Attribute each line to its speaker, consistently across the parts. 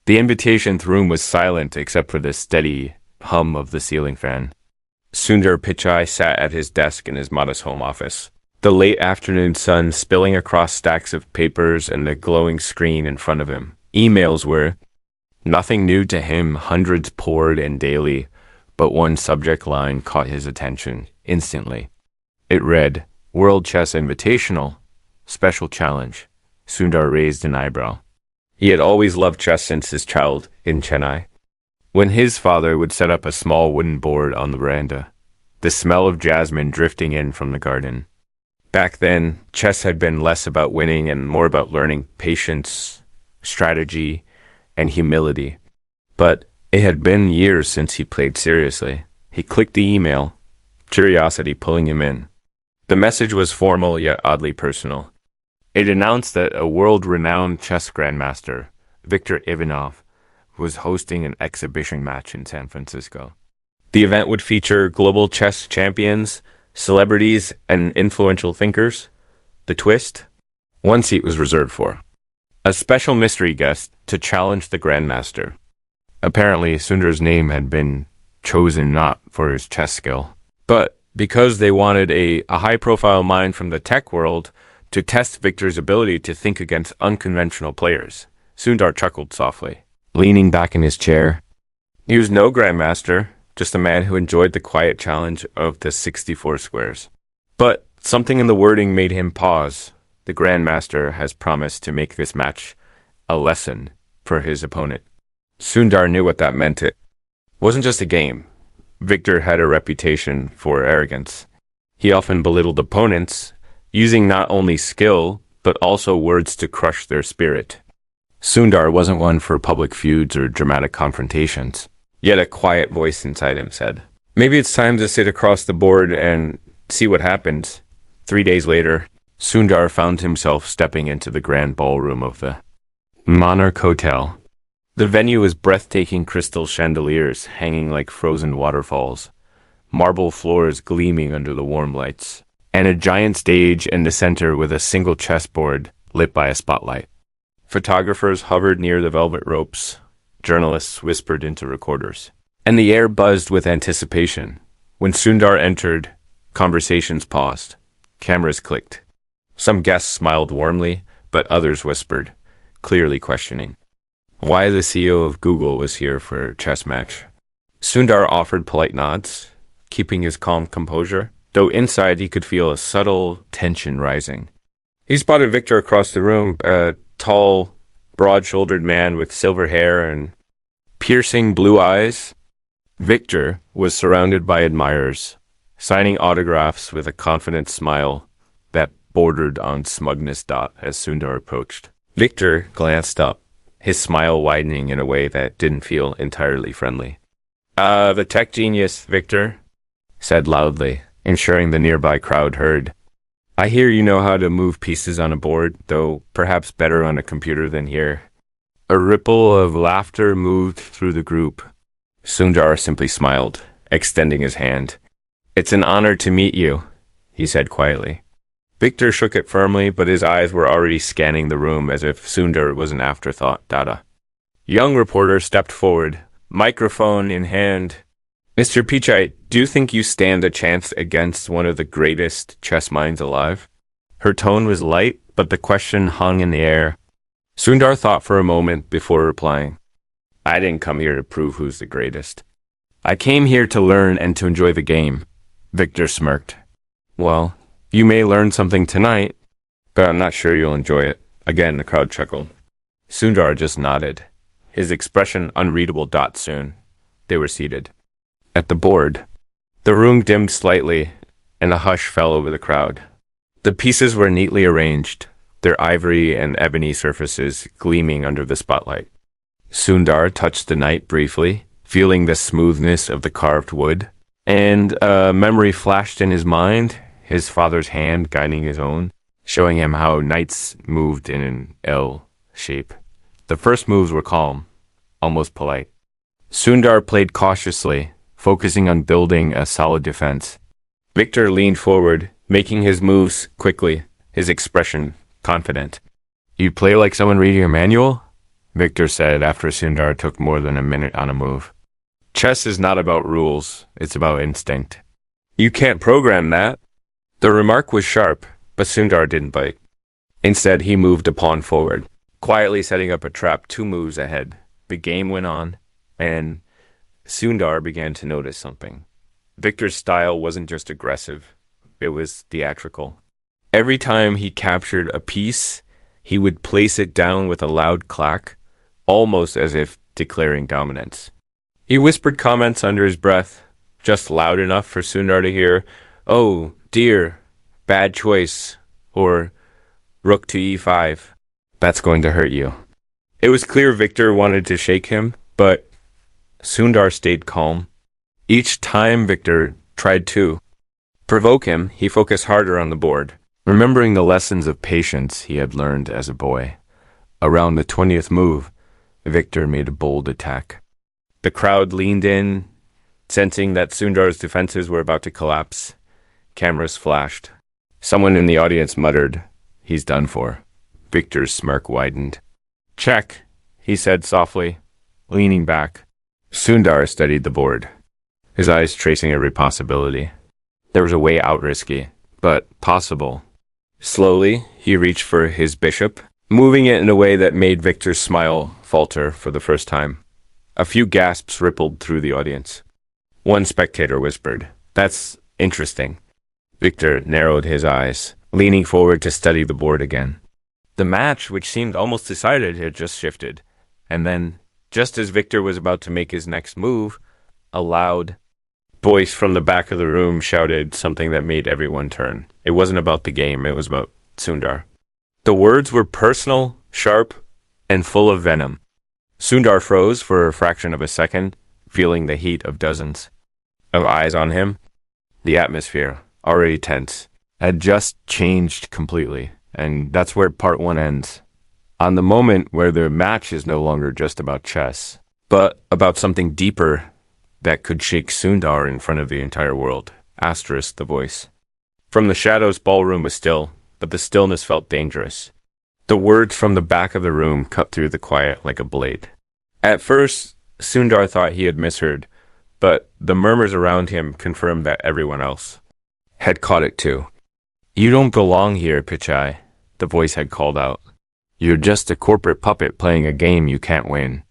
Speaker 1: The invitation room was silent except for the steady hum of the ceiling fan. Sundar Pichai sat at his desk in his modest home office. The late afternoon sun spilling across stacks of papers and the glowing screen in front of him. Emails were nothing new to him, hundreds poured in daily, but one subject line caught his attention instantly. It read, World Chess Invitational, Special Challenge. Sundar raised an eyebrow. He had always loved chess since his child in Chennai. When his father would set up a small wooden board on the veranda, the smell of jasmine drifting in from the garden. Back then, chess had been less about winning and more about learning patience, strategy, and humility. But it had been years since he played seriously. He clicked the email, curiosity pulling him in. The message was formal yet oddly personal. It announced that a world-renowned chess grandmaster, Viktor Ivanov, was hosting an exhibition match in San Francisco. The event would feature global chess champions, celebrities, and influential thinkers. The twist? One seat was reserved for a special mystery guest to challenge the grandmaster. Apparently, Sundar's name had been chosen not for his chess skill, but because they wanted a high-profile mind from the tech world to test Viktor's ability to think against unconventional players. Sundar chuckled softly, leaning back in his chair. He was no grandmaster, just a man who enjoyed the quiet challenge of the 64 squares. But something in the wording made him pause. The grandmaster has promised to make this match a lesson for his opponent. Sundar knew what that meant. It wasn't just a game. Viktor had a reputation for arrogance. He often belittled opponents, using not only skill, but also words to crush their spirit. Sundar wasn't one for public feuds or dramatic confrontations. Yet a quiet voice inside him said, maybe it's time to sit across the board and see what happens. 3 days later, Sundar found himself stepping into the grand ballroom of the Monarch Hotel. The venue was breathtaking crystal chandeliers hanging like frozen waterfalls, marble floors gleaming under the warm lights, and a giant stage in the center with a single chessboard lit by a spotlight. Photographers hovered near the velvet ropes. Journalists whispered into recorders. And the air buzzed with anticipation. When Sundar entered, conversations paused. Cameras clicked. Some guests smiled warmly, but others whispered, clearly questioning why the CEO of Google was here for a chess match. Sundar offered polite nods, keeping his calm composure, though inside he could feel a subtle tension rising. He spotted Viktor across the room, a tall, broad-shouldered man with silver hair and piercing blue eyes. Viktor was surrounded by admirers, signing autographs with a confident smile that bordered on smugness. As Sundar approached, Viktor glanced up, his smile widening in a way that didn't feel entirely friendly. The tech genius, Viktor, said loudly, ensuring the nearby crowd heard. I hear you know how to move pieces on a board, though perhaps better on a computer than here. A ripple of laughter moved through the group. Sundar simply smiled, extending his hand. It's an honor to meet you, he said quietly. Viktor shook it firmly, but his eyes were already scanning the room as if Sundar was an afterthought. Young reporter stepped forward, microphone in hand. Mr. Pichai, do you think you stand a chance against one of the greatest chess minds alive? Her tone was light, but the question hung in the air. Sundar thought for a moment before replying. I didn't come here to prove who's the greatest. I came here to learn and to enjoy the game. Viktor smirked. Well, you may learn something tonight, but I'm not sure you'll enjoy it. Again, the crowd chuckled. Sundar just nodded, his expression unreadable. Soon, they were seated. At the board, the room dimmed slightly, and a hush fell over the crowd. The pieces were neatly arranged, their ivory and ebony surfaces gleaming under the spotlight. Sundar touched the knight briefly, feeling the smoothness of the carved wood, and a memory flashed in his mind, his father's hand guiding his own, showing him how knights moved in an L shape. The first moves were calm, almost polite. Sundar played cautiously, focusing on building a solid defense. Viktor leaned forward, making his moves quickly, his expression confident. You play like someone reading a manual? Viktor said after Sundar took more than a minute on a move. Chess is not about rules, it's about instinct. You can't program that. The remark was sharp, but Sundar didn't bite. Instead, he moved a pawn forward, quietly setting up a trap 2 moves ahead. The game went on, and Sundar began to notice something. Viktor's style wasn't just aggressive, it was theatrical. Every time he captured a piece, he would place it down with a loud clack, almost as if declaring dominance. He whispered comments under his breath, just loud enough for Sundar to hear, "Oh, dear, bad choice," or "Rook to e5. That's going to hurt you." It was clear Viktor wanted to shake him, but Sundar stayed calm. Each time Viktor tried to provoke him, he focused harder on the board, remembering the lessons of patience he had learned as a boy. Around the 20th move, Viktor made a bold attack. The crowd leaned in, sensing that Sundar's defenses were about to collapse. Cameras flashed. Someone in the audience muttered, "He's done for." Viktor's smirk widened. "Check," he said softly, leaning back. Sundar studied the board, his eyes tracing every possibility. There was a way out risky, but possible. Slowly, he reached for his bishop, moving it in a way that made Viktor's smile falter for the first time. A few gasps rippled through the audience. One spectator whispered, "That's interesting." Viktor narrowed his eyes, leaning forward to study the board again. The match, which seemed almost decided, had just shifted. And then, just as Viktor was about to make his next move, a loud voice from the back of the room shouted something that made everyone turn. It wasn't about the game, it was about Sundar. The words were personal, sharp, and full of venom. Sundar froze for a fraction of a second, feeling the heat of dozens of eyes on him. The atmosphere, already tense, had just changed completely, and that's where part 1 ends. On the moment where the match is no longer just about chess, but about something deeper that could shake Sundar in front of the entire world. Asterisk the voice. From the shadows, ballroom was still, but the stillness felt dangerous. The words from the back of the room cut through the quiet like a blade. At first, Sundar thought he had misheard, but the murmurs around him confirmed that everyone else had caught it too. "You don't belong here, Pichai," the voice had called out. "You're just a corporate puppet playing a game you can't win."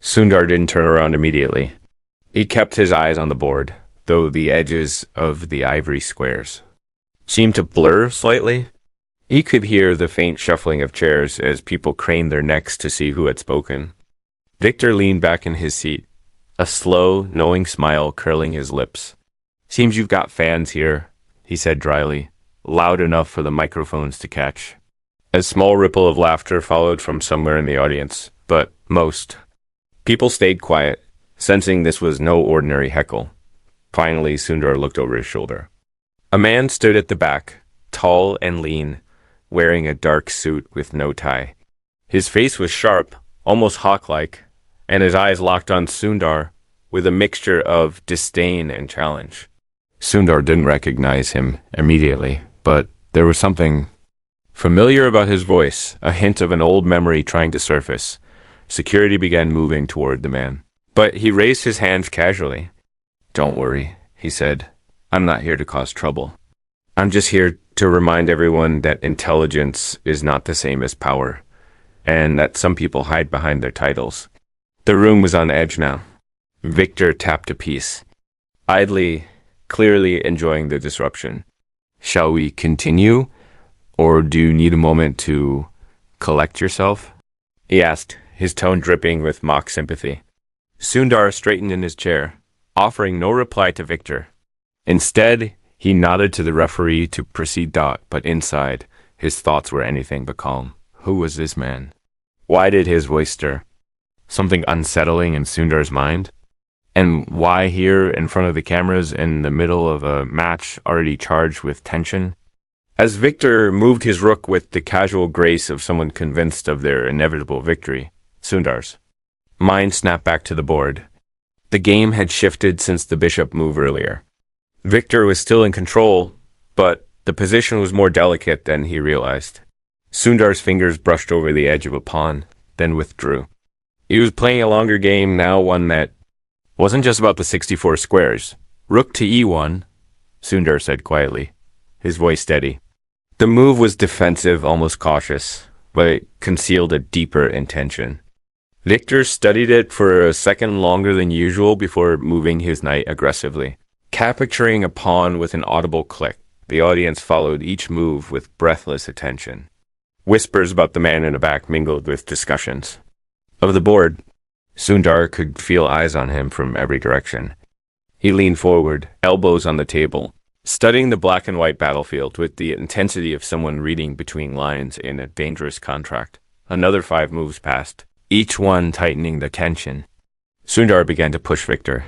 Speaker 1: Sundar didn't turn around immediately. He kept his eyes on the board, though the edges of the ivory squares seemed to blur slightly. He could hear the faint shuffling of chairs as people craned their necks to see who had spoken. Viktor leaned back in his seat, a slow, knowing smile curling his lips. "Seems you've got fans here," he said dryly, loud enough for the microphones to catch. A small ripple of laughter followed from somewhere in the audience, but most people stayed quiet, sensing this was no ordinary heckle. Finally, Sundar looked over his shoulder. A man stood at the back, tall and lean, wearing a dark suit with no tie. His face was sharp, almost hawk-like, and his eyes locked on Sundar with a mixture of disdain and challenge. Sundar didn't recognize him immediately, but there was something familiar about his voice, a hint of an old memory trying to surface. Security began moving toward the man, but he raised his hands casually. "Don't worry," he said. "I'm not here to cause trouble. I'm just here to remind everyone that intelligence is not the same as power, and that some people hide behind their titles." The room was on edge now. Viktor tapped a piece, idly, clearly enjoying the disruption. "Shall we continue, or do you need a moment to collect yourself?" he asked, his tone dripping with mock sympathy. Sundar straightened in his chair, offering no reply to Viktor. Instead, he nodded to the referee to proceed. But inside, his thoughts were anything but calm. Who was this man? Why did his voice stir? Something unsettling in Sundar's mind? And why here in front of the cameras in the middle of a match already charged with tension? As Viktor moved his rook with the casual grace of someone convinced of their inevitable victory, Sundar's mind snapped back to the board. The game had shifted since the bishop move earlier. Viktor was still in control, but the position was more delicate than he realized. Sundar's fingers brushed over the edge of a pawn, then withdrew. He was playing a longer game now, one that wasn't just about the 64 squares. Rook to e1, Sundar said quietly, his voice steady. The move was defensive, almost cautious, but it concealed a deeper intention. Viktor studied it for a second longer than usual before moving his knight aggressively, capturing a pawn with an audible click. The audience followed each move with breathless attention. Whispers about the man in the back mingled with discussions. Of the board, Sundar could feel eyes on him from every direction. He leaned forward, elbows on the table, studying the black and white battlefield with the intensity of someone reading between lines in a dangerous contract. Another 5 moves passed, each one tightening the tension. Sundar began to push Viktor,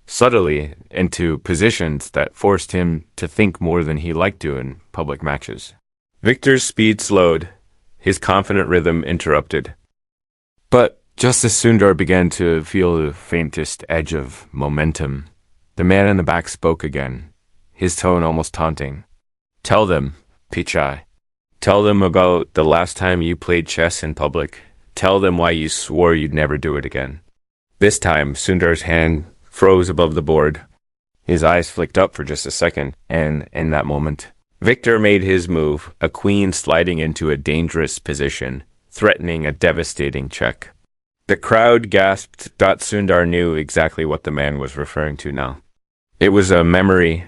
Speaker 1: subtly, into positions that forced him to think more than he liked to in public matches. Viktor's speed slowed, his confident rhythm interrupted. But just as Sundar began to feel the faintest edge of momentum, the man in the back spoke again, his tone almost taunting. Tell them, Pichai. Tell them about the last time you played chess in public. Tell them why you swore you'd never do it again. This time, Sundar's hand froze above the board. His eyes flicked up for just a second, and in that moment, Viktor made his move, a queen sliding into a dangerous position, threatening a devastating check. The crowd gasped. Sundar knew exactly what the man was referring to now. It was a memory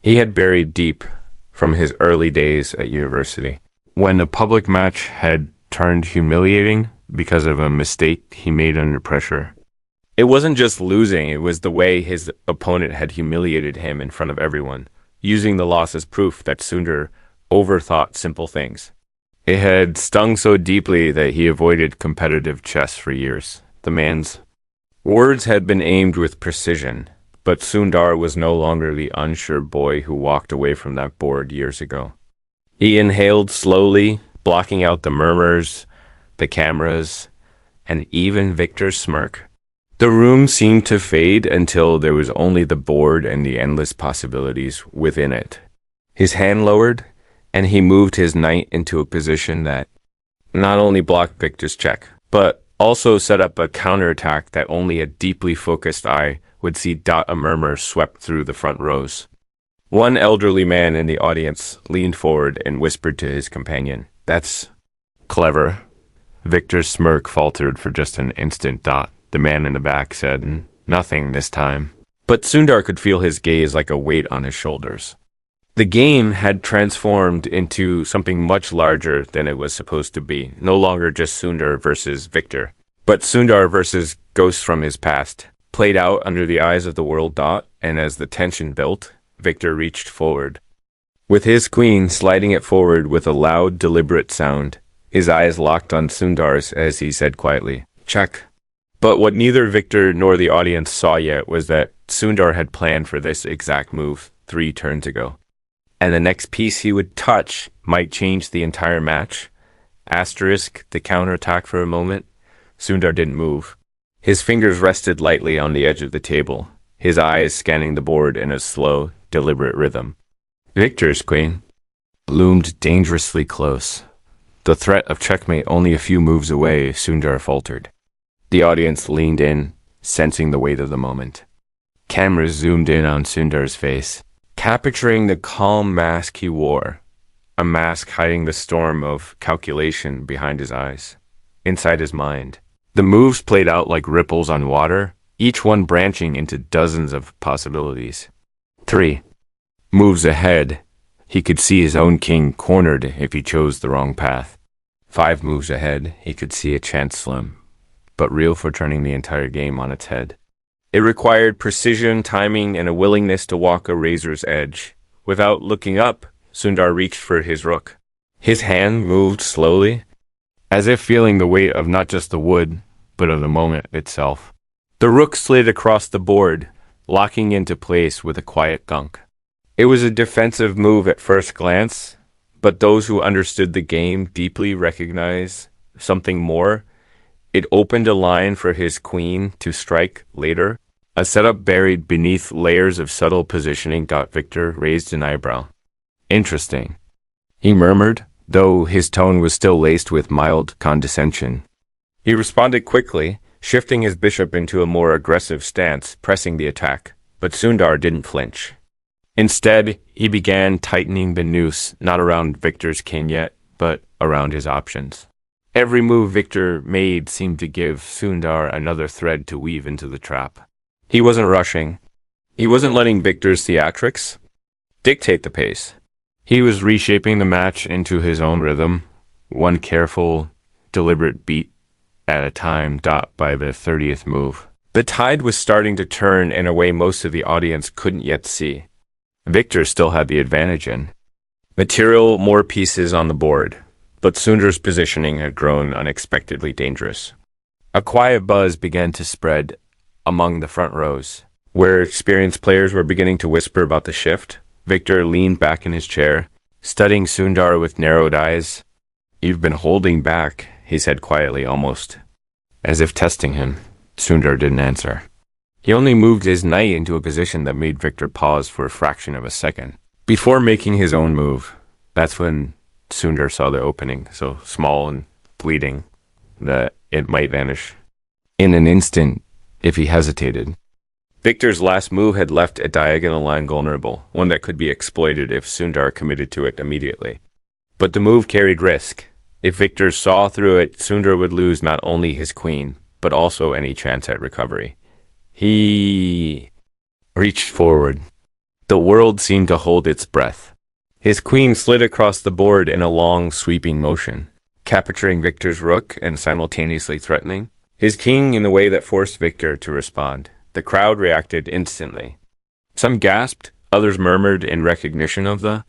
Speaker 1: he had buried deep from his early days at university, when a public match had turned humiliating because of a mistake he made under pressure. It wasn't just losing, it was the way his opponent had humiliated him in front of everyone, using the loss as proof that Sundar overthought simple things. It had stung so deeply that he avoided competitive chess for years. The man's words had been aimed with precision, but Sundar was no longer the unsure boy who walked away from that board years ago. He inhaled slowly, blocking out the murmurs, the cameras, and even Viktor's smirk. The room seemed to fade until there was only the board and the endless possibilities within it. His hand lowered, and he moved his knight into a position that not only blocked Viktor's check, but also set up a counterattack that only a deeply focused eye would see. A murmur swept through the front rows. One elderly man in the audience leaned forward and whispered to his companion, "That's clever." Viktor's smirk faltered for just an instant. The man in the back said, "Nothing this time." But Sundar could feel his gaze like a weight on his shoulders. The game had transformed into something much larger than it was supposed to be. No longer just Sundar versus Viktor, but Sundar versus ghosts from his past, played out under the eyes of the world. And as the tension built, Viktor reached forward, with his queen sliding it forward with a loud, deliberate sound. His eyes locked on Sundar's as he said quietly, "Check." But what neither Viktor nor the audience saw yet was that Sundar had planned for this exact move 3 turns ago. And the next piece he would touch might change the entire match. Asterisk the counterattack for a moment. Sundar didn't move. His fingers rested lightly on the edge of the table, his eyes scanning the board in a slow, deliberate rhythm. Viktor's queen loomed dangerously close. The threat of checkmate only a few moves away, Sundar faltered. The audience leaned in, sensing the weight of the moment. Cameras zoomed in on Sundar's face, capturing the calm mask he wore, a mask hiding the storm of calculation behind his eyes. Inside his mind, the moves played out like ripples on water, each one branching into dozens of possibilities. 3 moves ahead, he could see his own king cornered if he chose the wrong path. 5 moves ahead, he could see a chance slim, but real for turning the entire game on its head. It required precision, timing, and a willingness to walk a razor's edge. Without looking up, Sundar reached for his rook. His hand moved slowly, as if feeling the weight of not just the wood, but of the moment itself. The rook slid across the board, locking into place with a quiet gunk. It was a defensive move at first glance, but those who understood the game deeply recognized something more. It opened a line for his queen to strike later, a setup buried beneath layers of subtle positioning. Viktor raised an eyebrow. "Interesting," he murmured, though his tone was still laced with mild condescension. He responded quickly, shifting his bishop into a more aggressive stance, pressing the attack. But Sundar didn't flinch. Instead, he began tightening the noose, not around Viktor's king yet, but around his options. Every move Viktor made seemed to give Sundar another thread to weave into the trap. He wasn't rushing. He wasn't letting Viktor's theatrics dictate the pace. He was reshaping the match into his own rhythm, one careful, deliberate beat at a time, dot by the 30th move. The tide was starting to turn in a way most of the audience couldn't yet see. Viktor still had the advantage in material, more pieces on the board, but Sundar's positioning had grown unexpectedly dangerous. A quiet buzz began to spread among the front rows, where experienced players were beginning to whisper about the shift. Viktor leaned back in his chair, studying Sundar with narrowed eyes. "You've been holding back," he said quietly, almost as if testing him. Sundar didn't answer. He only moved his knight into a position that made Viktor pause for a fraction of a second before making his own move. That's when Sundar saw the opening, so small and fleeting that it might vanish in an instant if he hesitated. Viktor's last move had left a diagonal line vulnerable, one that could be exploited if Sundar committed to it immediately. But the move carried risk. If Viktor saw through it, Sundar would lose not only his queen, but also any chance at recovery. He reached forward. The world seemed to hold its breath. His queen slid across the board in a long, sweeping motion, capturing Viktor's rook and simultaneously threatening his king in a way that forced Viktor to respond. The crowd reacted instantly. Some gasped, others murmured in recognition of the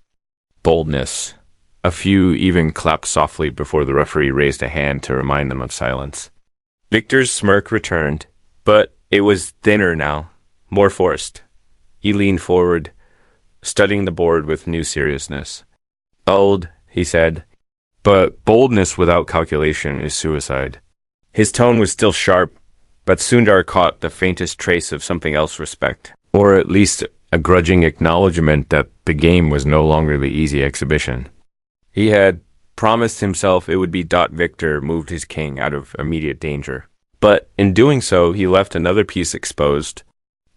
Speaker 1: boldness. A few even clapped softly before the referee raised a hand to remind them of silence. Viktor's smirk returned, but it was thinner now, more forced. He leaned forward, studying the board with new seriousness. "Bold," he said, "but boldness without calculation is suicide." His tone was still sharp, but Sundar caught the faintest trace of something else respect, or at least a grudging acknowledgement that the game was no longer the easy exhibition. He had promised himself it would be Viktor moved his king out of immediate danger. But in doing so, he left another piece exposed.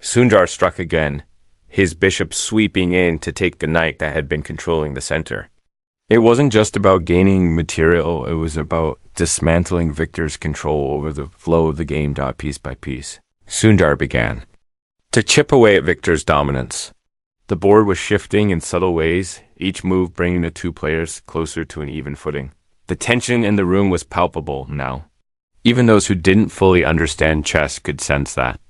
Speaker 1: Sundar struck again, his bishop sweeping in to take the knight that had been controlling the center. It wasn't just about gaining material, it was about dismantling Viktor's control over the flow of the game, piece by piece. Sundar began to chip away at Viktor's dominance. The board was shifting in subtle ways, each move bringing the two players closer to an even footing. The tension in the room was palpable now. Even those who didn't fully understand chess could sense that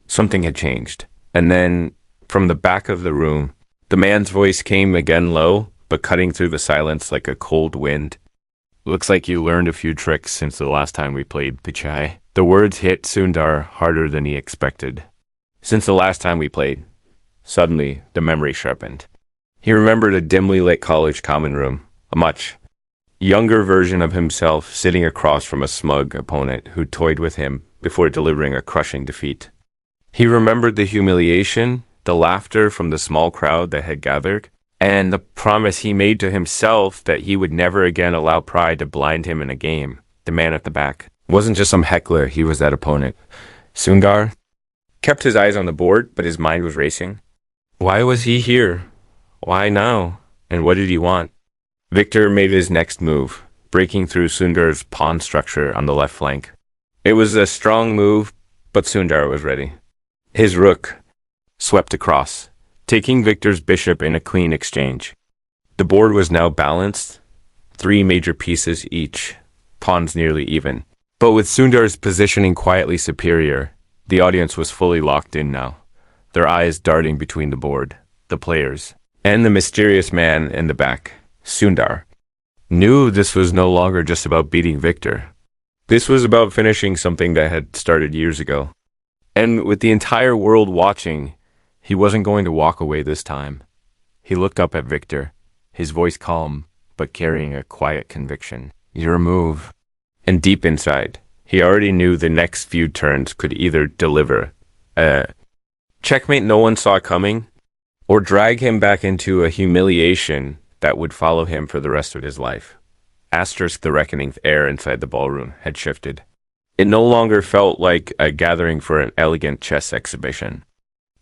Speaker 1: something had changed. And then, from the back of the room, the man's voice came again low, but cutting through the silence like a cold wind. "Looks like you learned a few tricks since the last time we played, Pichai." The words hit Sundar harder than he expected. Since the last time we played. Suddenly, the memory sharpened. He remembered a dimly lit college common room, a much younger version of himself sitting across from a smug opponent who toyed with him before delivering a crushing defeat. He remembered the humiliation, the laughter from the small crowd that had gathered, and the promise he made to himself that he would never again allow pride to blind him in a game. The man at the back wasn't just some heckler, he was that opponent. Sundar kept his eyes on the board, but his mind was racing. Why was he here? Why now? And what did he want? Viktor made his next move, breaking through Sundar's pawn structure on the left flank. It was a strong move, but Sundar was ready. His rook swept across, taking Viktor's bishop in a clean exchange. The board was now balanced, 3 major pieces each, pawns nearly even. But with Sundar's positioning quietly superior, the audience was fully locked in now, their eyes darting between the board, the players, and the mysterious man in the back. Sundar knew this was no longer just about beating Viktor. This was about finishing something that had started years ago. And with the entire world watching, he wasn't going to walk away this time. He looked up at Viktor, his voice calm, but carrying a quiet conviction. Your move. And deep inside, he already knew the next few turns could either deliver a checkmate no one saw coming, or drag him back into a humiliation that would follow him for the rest of his life. Asterisk the reckoning air inside the ballroom had shifted. It no longer felt like a gathering for an elegant chess exhibition.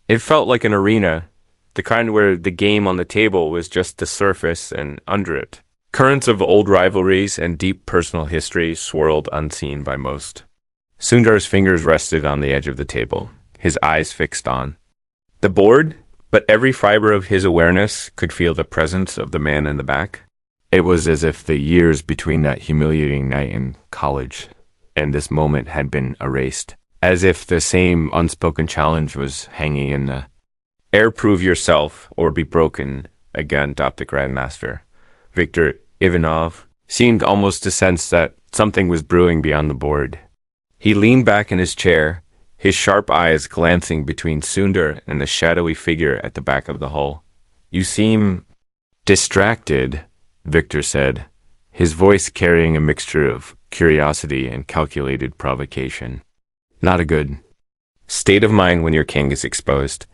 Speaker 1: It felt like an arena, the kind where the game on the table was just the surface, and under it, currents of old rivalries and deep personal history swirled unseen by most. Sundar's fingers rested on the edge of the table, his eyes fixed on the board, but every fiber of his awareness could feel the presence of the man in the back. It was as if the years between that humiliating night in college and this moment had been erased, as if the same unspoken challenge was hanging in the air. Prove yourself or be broken again, thought the grandmaster. Viktor Ivanov seemed almost to sense that something was brewing beyond the board. He leaned back in his chair, his sharp eyes glancing between Sundar and the shadowy figure at the back of the hall. You seem distracted, Viktor said, his voice carrying a mixture of curiosity and calculated provocation. Not a good state of mind when your king is exposed.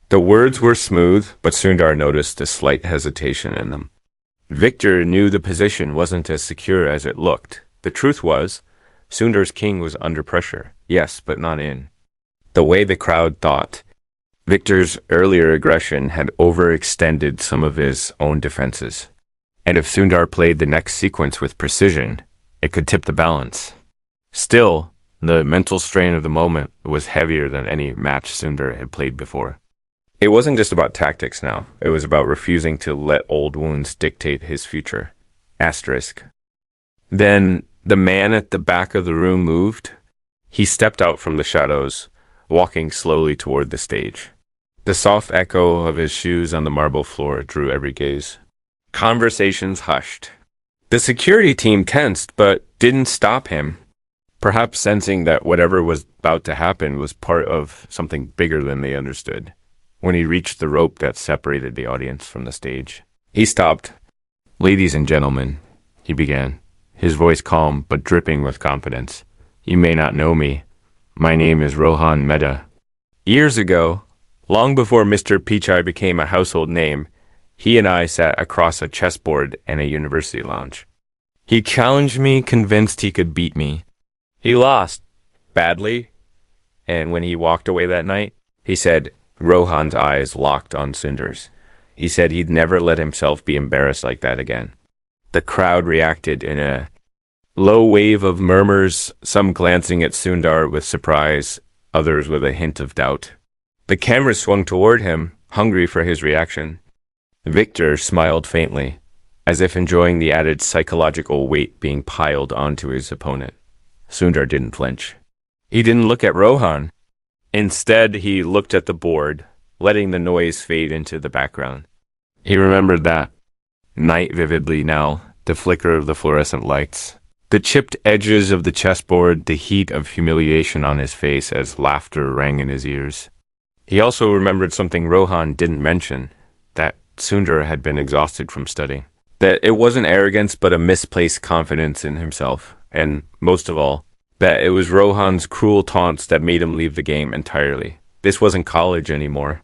Speaker 1: The words were smooth, but Sundar noticed a slight hesitation in them. Viktor knew the position wasn't as secure as it looked. The truth was, Sundar's king was under pressure, yes, but not in the way the crowd thought. Viktor's earlier aggression had overextended some of his own defenses, and if Sundar played the next sequence with precision, it could tip the balance. Still, the mental strain of the moment was heavier than any match Sundar had played before. It wasn't just about tactics now. It was about refusing to let old wounds dictate his future. Asterisk. Then the man at the back of the room moved. He stepped out from the shadows, walking slowly toward the stage. The soft echo of his shoes on the marble floor drew every gaze. Conversations hushed. The security team tensed, but didn't stop him, perhaps sensing that whatever was about to happen was part of something bigger than they understood. When he reached the rope that separated the audience from the stage, he stopped. "Ladies and gentlemen," he began, his voice calm but dripping with confidence. "You may not know me. My name is Rohan Mehta. Years ago, long before Mr. Pichai became a household name, he and I sat across a chessboard in a university lounge. He challenged me, convinced he could beat me. He lost, badly, and when he walked away that night, he said," Rohan's eyes locked on Sundar's. He said he'd never let himself be embarrassed like that again. The crowd reacted in a low wave of murmurs, some glancing at Sundar with surprise, others with a hint of doubt. The camera swung toward him, hungry for his reaction. Viktor smiled faintly, as if enjoying the added psychological weight being piled onto his opponent. Sundar didn't flinch. He didn't look at Rohan. Instead, he looked at the board, letting the noise fade into the background. He remembered that night vividly now, the flicker of the fluorescent lights, the chipped edges of the chessboard, the heat of humiliation on his face as laughter rang in his ears. He also remembered something Rohan didn't mention, that Sundar had been exhausted from studying, that it wasn't arrogance but a misplaced confidence in himself, and most of all, that it was Rohan's cruel taunts that made him leave the game entirely. This wasn't college anymore.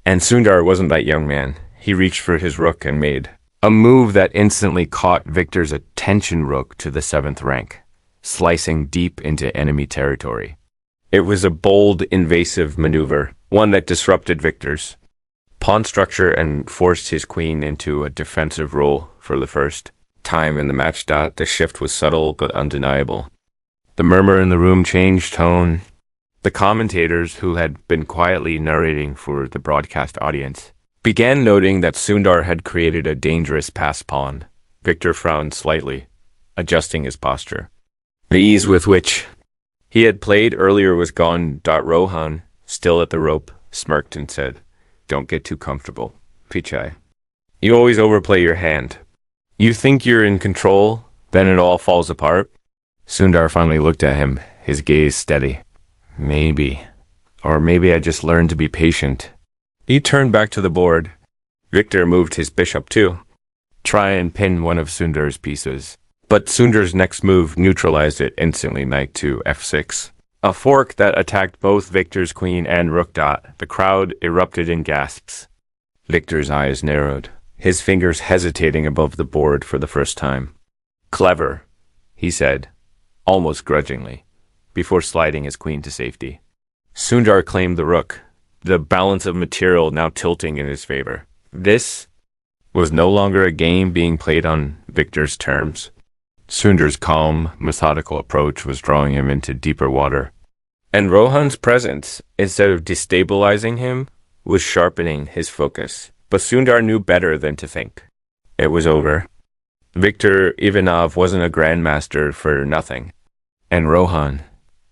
Speaker 1: And Sundar wasn't that young man. He reached for his rook and made a move that instantly caught Viktor's attention. Rook to the 7th rank, slicing deep into enemy territory. It was a bold, invasive maneuver, one that disrupted Viktor's pawn structure and forced his queen into a defensive role for the first time in the match. The shift was subtle but undeniable. The murmur in the room changed tone. The commentators, who had been quietly narrating for the broadcast audience, began noting that Sundar had created a dangerous pass pawn. Viktor frowned slightly, adjusting his posture. The ease with which he had played earlier was gone. Rohan, still at the rope, smirked and said, "Don't get too comfortable, Pichai. You always overplay your hand. You think you're in control, then it all falls apart." Sundar finally looked at him, his gaze steady. "Maybe. Or maybe I just learned to be patient." He turned back to the board. Viktor moved his bishop too, try and pin one of Sundar's pieces. But Sundar's next move neutralized it instantly. Knight to f6. A fork that attacked both Viktor's queen and rook. The crowd erupted in gasps. Viktor's eyes narrowed, his fingers hesitating above the board for the first time. "Clever," he said, almost grudgingly. before sliding his queen to safety. Sundar claimed the rook, the balance of material now tilting in his favor. This was no longer a game being played on Viktor's terms. Sundar's calm, methodical approach was drawing him into deeper water. And Rohan's presence, instead of destabilizing him, was sharpening his focus. But Sundar knew better than to think. It was over. Viktor Ivanov wasn't a grandmaster for nothing. And Rohan,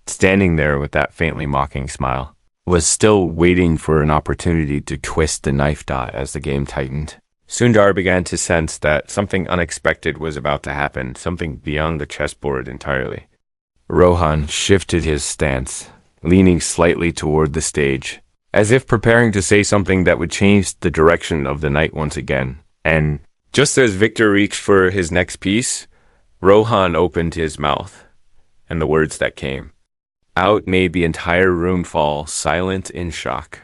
Speaker 1: standing there with that faintly mocking smile, was still waiting for an opportunity to twist the knife dot as the game tightened. Sundar began to sense that something unexpected was about to happen, something beyond the chessboard entirely. Rohan shifted his stance, leaning slightly toward the stage, as if preparing to say something that would change the direction of the night once again. And just as Viktor reached for his next piece, Rohan opened his mouth, and the words that came. Out made the entire room fall, silent in shock.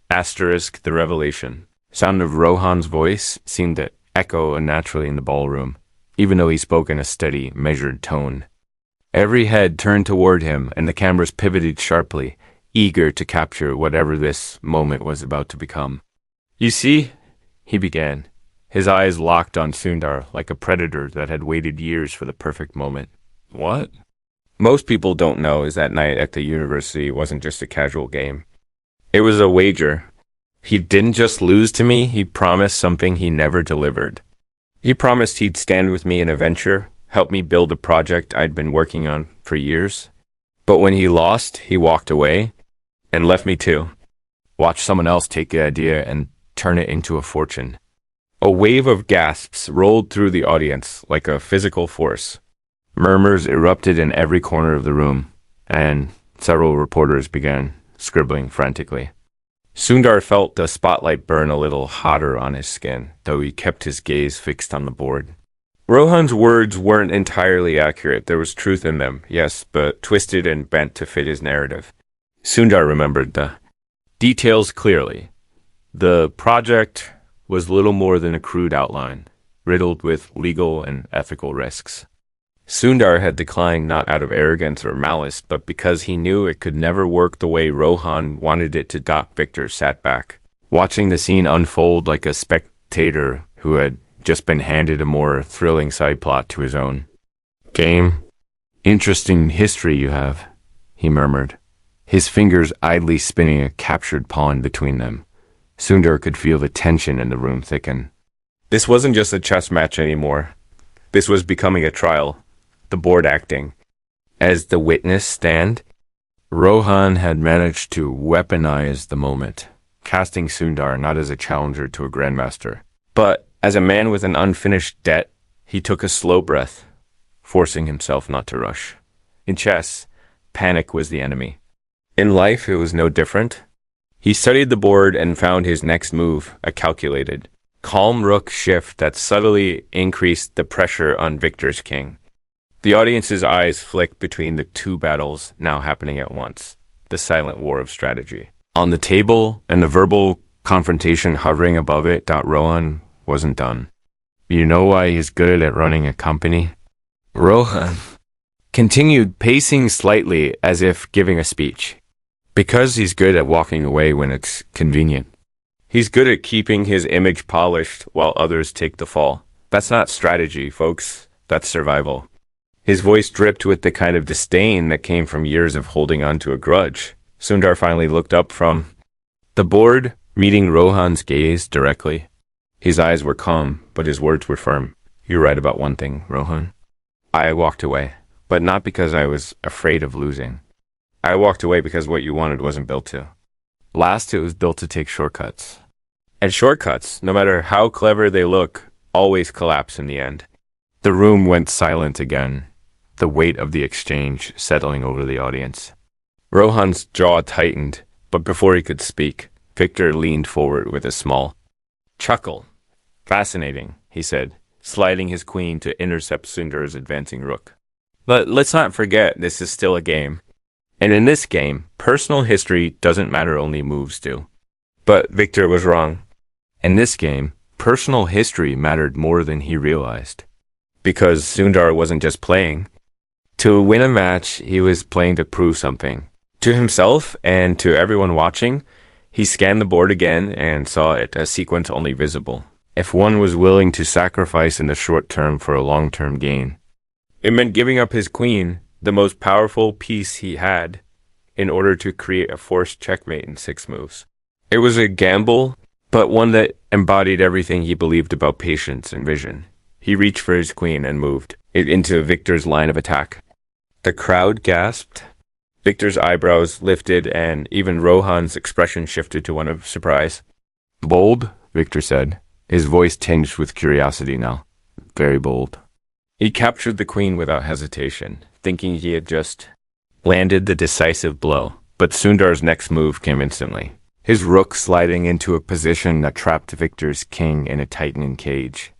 Speaker 1: Asterisk the revelation. Sound of Rohan's voice seemed to echo unnaturally in the ballroom, even though he spoke in a steady, measured tone. Every head turned toward him, and the cameras pivoted sharply, eager to capture whatever this moment was about to become. "You see," he began, his eyes locked on Sundar like a predator that had waited years for the perfect moment. "What?" Most people don't know is that night at the university wasn't just a casual game. It was a wager. He didn't just lose to me, he promised something he never delivered. He promised he'd stand with me in a venture, help me build a project I'd been working on for years. But when he lost, he walked away and left me too. Watch someone else take the idea and turn it into a fortune. A wave of gasps rolled through the audience like a physical force. Murmurs erupted in every corner of the room, and several reporters began scribbling frantically. Sundar felt the spotlight burn a little hotter on his skin, though he kept his gaze fixed on the board. Rohan's words weren't entirely accurate. There was truth in them, yes, but twisted and bent to fit his narrative. Sundar remembered the details clearly. The project was little more than a crude outline, riddled with legal and ethical risks. Sundar had declined not out of arrogance or malice, but because he knew it could never work the way Rohan wanted it to. Viktor sat back, watching the scene unfold like a spectator who had just been handed a more thrilling side plot to his own. "Game? Interesting history you have," he murmured, his fingers idly spinning a captured pawn between them. Sundar could feel the tension in the room thicken. This wasn't just a chess match anymore. This was becoming a trial. The board acting. As the witness stand, Rohan had managed to weaponize the moment, casting Sundar not as a challenger to a grandmaster, but as a man with an unfinished debt. He took a slow breath, forcing himself not to rush. In chess, panic was the enemy. In life, it was no different. He studied the board and found his next move a calculated, calm rook shift that subtly increased the pressure on Viktor's king. The audience's eyes flicked between the two battles now happening at once, the silent war of strategy. On the table and the verbal confrontation hovering above it, Rohan wasn't done. "You know why he's good at running a company?" Rohan continued, pacing slightly as if giving a speech. "Because he's good at walking away when it's convenient. He's good at keeping his image polished while others take the fall. That's not strategy, folks. That's survival." His voice dripped with the kind of disdain that came from years of holding on to a grudge. Sundar finally looked up from the board, meeting Rohan's gaze directly. His eyes were calm, but his words were firm. "You're right about one thing, Rohan. I walked away, but not because I was afraid of losing. I walked away because what you wanted wasn't built to. Last, it was built to take shortcuts. And shortcuts, no matter how clever they look, always collapse in the end." The room went silent again, the weight of the exchange settling over the audience. Rohan's jaw tightened, but before he could speak, Viktor leaned forward with a small chuckle. "Fascinating," he said, sliding his queen to intercept Sundar's advancing rook. "But let's not forget this is still a game. And in this game, personal history doesn't matter, only moves do." But Viktor was wrong. In this game, personal history mattered more than he realized. Because Sundar wasn't just playing. To win a match, he was playing to prove something. To himself and to everyone watching, he scanned the board again and saw it a sequence only visible. If one was willing to sacrifice in the short term for a long-term gain, it meant giving up his queen, the most powerful piece he had, in order to create a forced checkmate in 6 moves. It was a gamble, but one that embodied everything he believed about patience and vision. He reached for his queen and moved it into Viktor's line of attack. The crowd gasped. Viktor's eyebrows lifted, and even Rohan's expression shifted to one of surprise. "Bold," Viktor said, his voice tinged with curiosity now. "Very bold." He captured the queen without hesitation, thinking he had just landed the decisive blow. But Sundar's next move came instantly, his rook sliding into a position that trapped Viktor's king in a tightening cage.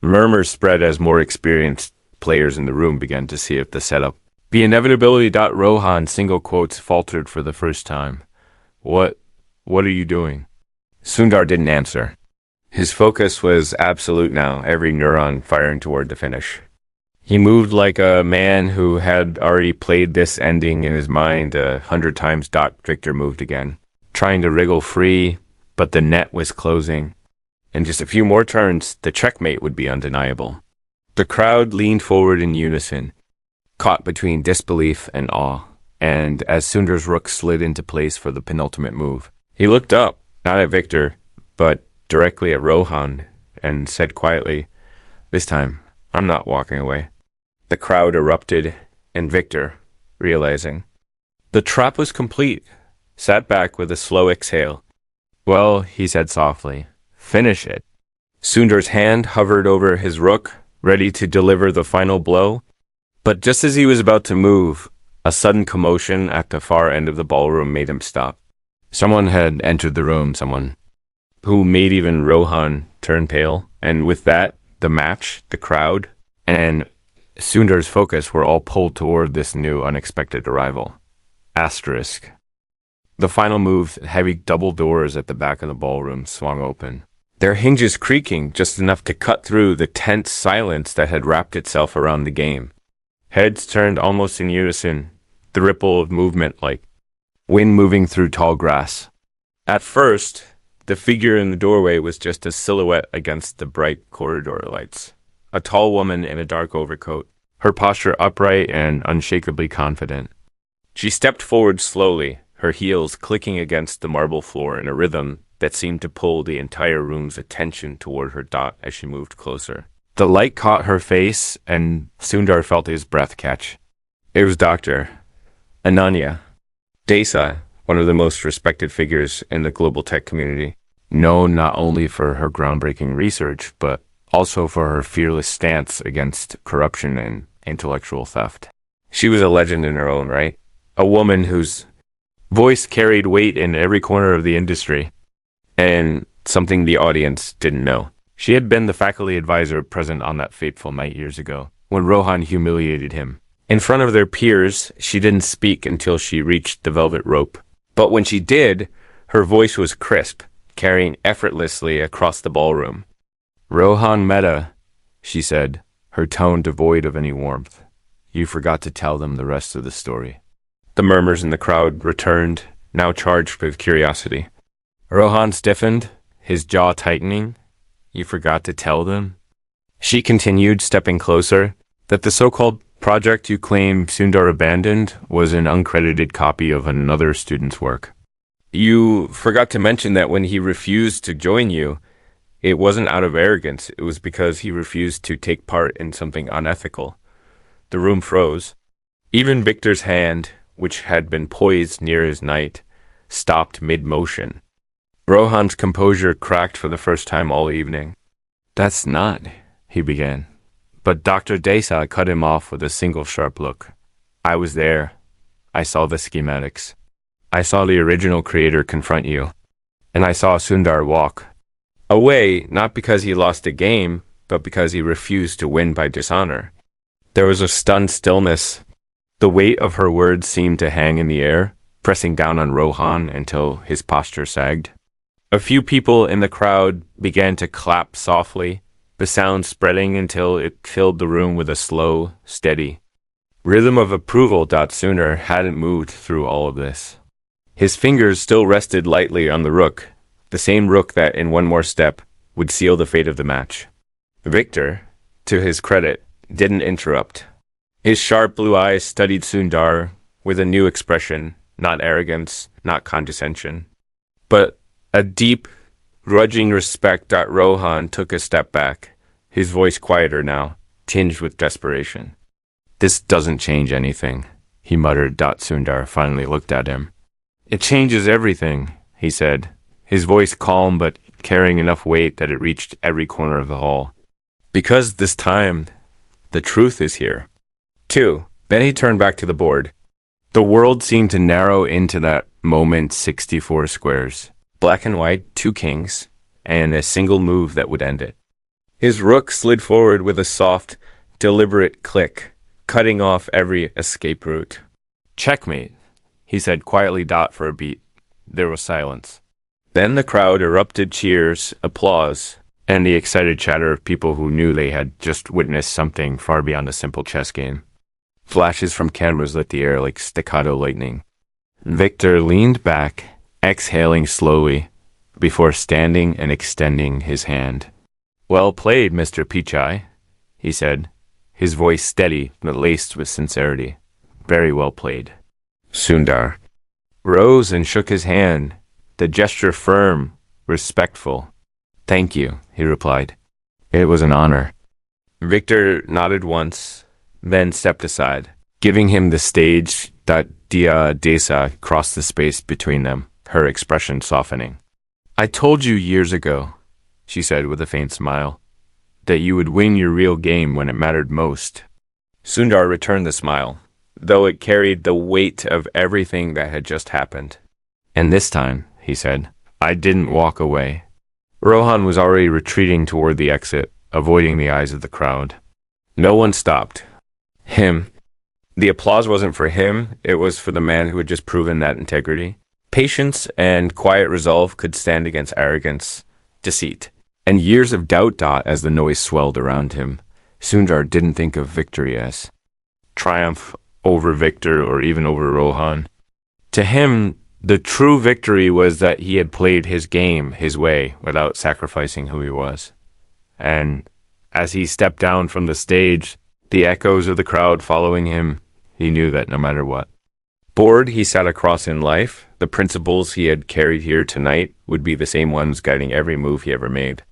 Speaker 1: Murmurs spread as more experienced players in the room began to see if the setup. The inevitability. Rohan, single quotes, faltered for the first time. What are you doing?" Sundar didn't answer. His focus was absolute now, every neuron firing toward the finish. He moved like a man who had already played this ending in his mind 100 times. Viktor moved again, trying to wriggle free, but the net was closing. In just a few more turns, the checkmate would be undeniable. The crowd leaned forward in unison, caught between disbelief and awe, and as Sundar's rook slid into place for the penultimate move, he looked up, not at Viktor, but directly at Rohan, and said quietly, "This time, I'm not walking away." The crowd erupted, and Viktor, realizing the trap was complete, sat back with a slow exhale. "Well," he said softly, "finish it." Sundar's hand hovered over his rook, ready to deliver the final blow. But just as he was about to move, a sudden commotion at the far end of the ballroom made him stop. Someone had entered the room, someone who made even Rohan turn pale. And with that, the match, the crowd, and Sundar's focus were all pulled toward this new unexpected arrival. Asterisk. The final move, heavy double doors at the back of the ballroom swung open, their hinges creaking just enough to cut through the tense silence that had wrapped itself around the game. Heads turned almost in unison, the ripple of movement like wind moving through tall grass. At first, the figure in the doorway was just a silhouette against the bright corridor lights. A tall woman in a dark overcoat, her posture upright and unshakably confident. She stepped forward slowly, her heels clicking against the marble floor in a rhythm that seemed to pull the entire room's attention toward her as she moved closer. The light caught her face, and Sundar felt his breath catch. It was Dr. Ananya Desai, one of the most respected figures in the global tech community, known not only for her groundbreaking research, but also for her fearless stance against corruption and intellectual theft. She was a legend in her own right, a woman whose voice carried weight in every corner of the industry, and something the audience didn't know. She had been the faculty advisor present on that fateful night years ago, when Rohan humiliated him. In front of their peers, she didn't speak until she reached the velvet rope. But when she did, her voice was crisp, carrying effortlessly across the ballroom. "Rohan Mehta," she said, her tone devoid of any warmth. "You forgot to tell them the rest of the story." The murmurs in the crowd returned, now charged with curiosity. Rohan stiffened, his jaw tightening. "You forgot to tell them?" She continued, stepping closer, "that the so-called project you claim Sundar abandoned was an uncredited copy of another student's work. You forgot to mention that when he refused to join you, it wasn't out of arrogance, it was because he refused to take part in something unethical." The room froze. Even Viktor's hand, which had been poised near his knight, stopped mid-motion. Rohan's composure cracked for the first time all evening. "That's not," he began. But Dr. Desai cut him off with a single sharp look. "I was there. I saw the schematics. I saw the original creator confront you. And I saw Sundar walk away, not because he lost a game, but because he refused to win by dishonor." There was a stunned stillness. The weight of her words seemed to hang in the air, pressing down on Rohan until his posture sagged. A few people in the crowd began to clap softly, the sound spreading until it filled the room with a slow, steady Rhythm of approval. Sundar hadn't moved through all of this. His fingers still rested lightly on the rook, the same rook that, in one more step, would seal the fate of the match. Viktor, to his credit, didn't interrupt. His sharp blue eyes studied Sundar with a new expression, not arrogance, not condescension, but a deep, grudging respect. Rohan took a step back, his voice quieter now, tinged with desperation. This doesn't change anything, he muttered. Sundar finally looked at him. It changes everything, he said, his voice calm but carrying enough weight that it reached every corner of the hall. Because this time, the truth is here. 2. Then he turned back to the board. The world seemed to narrow into that moment 64 squares. Black and white, 2 kings, and a single move that would end it. His rook slid forward with a soft, deliberate click, cutting off every escape route. Checkmate, he said quietly. For a beat, there was silence. Then the crowd erupted cheers, applause, and the excited chatter of people who knew they had just witnessed something far beyond a simple chess game. Flashes from cameras lit the air like staccato lightning. Viktor leaned back, exhaling slowly, before standing and extending his hand. Well played, Mr. Pichai, he said, his voice steady but laced with sincerity. Very well played. Sundar rose and shook his hand, the gesture firm, respectful. Thank you, he replied. It was an honor. Viktor nodded once, then stepped aside, giving him the stage. Dia Desa crossed the space between them, her expression softening. I told you years ago, she said with a faint smile, that you would win your real game when it mattered most. Sundar returned the smile, though it carried the weight of everything that had just happened. And this time, he said, I didn't walk away. Rohan was already retreating toward the exit, avoiding the eyes of the crowd. No one stopped. Him. The applause wasn't for him, it was for the man who had just proven that integrity. Patience and quiet resolve could stand against arrogance, deceit, and years of doubt. As the noise swelled around him, Sundar didn't think of victory as triumph over Viktor or even over Rohan. To him, the true victory was that he had played his game his way without sacrificing who he was. And as he stepped down from the stage, the echoes of the crowd following him, he knew that no matter what board he sat across in life, the principles he had carried here tonight would be the same ones guiding every move he ever made.